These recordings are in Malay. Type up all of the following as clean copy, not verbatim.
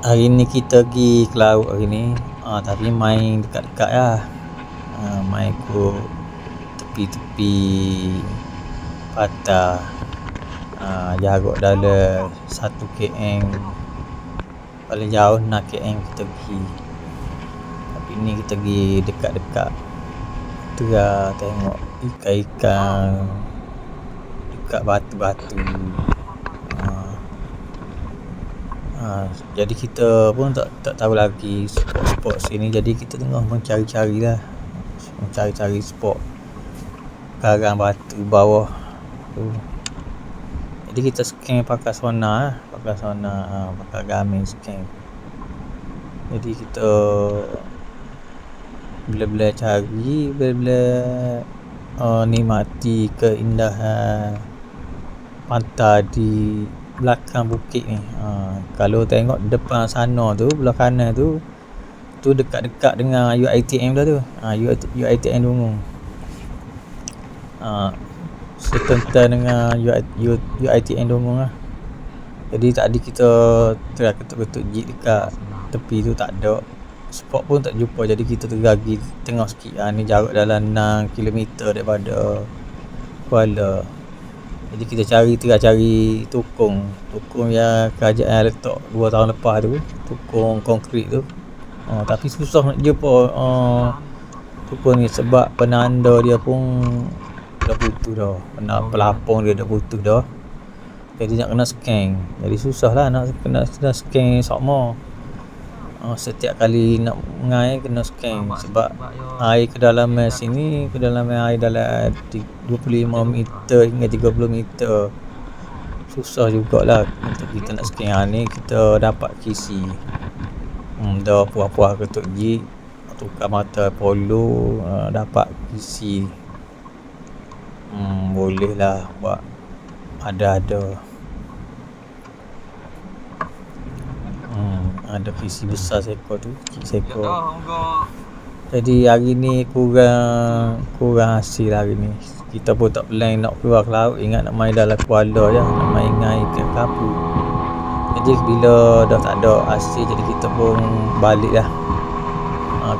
Hari ni kita pergi ke laut hari ni, tapi main dekat-dekat lah. Main ikut tepi-tepi patah. Jarak dalam 1 km, paling jauh 6 km kita pergi. Tapi ni kita pergi dekat-dekat tu lah, tengok ikan-ikan dekat batu-batu. Jadi kita pun tak tahu lagi spot-spot sini, jadi kita tengah mencari-cari lah, mencari-cari spot karang batu bawah tu. Jadi kita scan pakai sonar lah, pakai Garmin scan. Jadi kita bila-bila cari, bila-bila nikmati keindahan pantai di belakang bukit ni. Kalau tengok depan sana tu, belah kanan tu dekat-dekat dengan UiTM dah tu. UiTM Dungun. Setentan dengan UiTM Dungun lah. Jadi tadi kita try ketuk-ketuk jeep dekat tepi tu, tak ada spot pun tak jumpa. Jadi kita tergagi tengah sikit. Ni jarak dalam 6 km daripada Kuala. Jadi kita cari tukung yang kerajaan letak 2 tahun lepas tu, tukung konkrit tu. Tapi susah nak jumpa tukung ni sebab penanda dia pun dah putus dah. Pelapong dia dah putus dah. Jadi nak kena scan. Jadi susah lah nak kena scan sama. Setiap kali nak mengair kena scan, sebab air kedalaman sini, kedalaman air dalam 25 meter hingga 30 meter. Susah jugalah untuk kita nak scan. Ni kita dapat kisi. Dah puas-puas ketuk jeep, tukar mata polo, dapat kisi. Boleh lah buat ada visi besar seekor tu, seekor. Jadi hari ni kurang hasil hari ni. Kita pun tak plan nak keluar ke laut, ingat nak main dalam Kuala je, nak main dengan ikan kapu. Jadi bila dah tak ada hasil, jadi kita pun balik lah.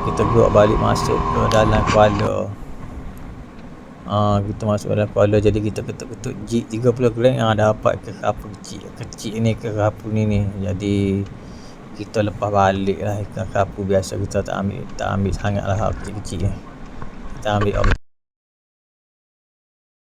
Kita gerak balik masuk ke dalam Kuala. Kita masuk dalam Kuala, jadi kita ketuk-ketuk jeep 30 km, dapat ikan kapu kecil ni, ikan kapu ni. Jadi kita lepas balik lah ikan kapu. Biasa kita tak ambil sangat lah kecil-kecil. Kita ambil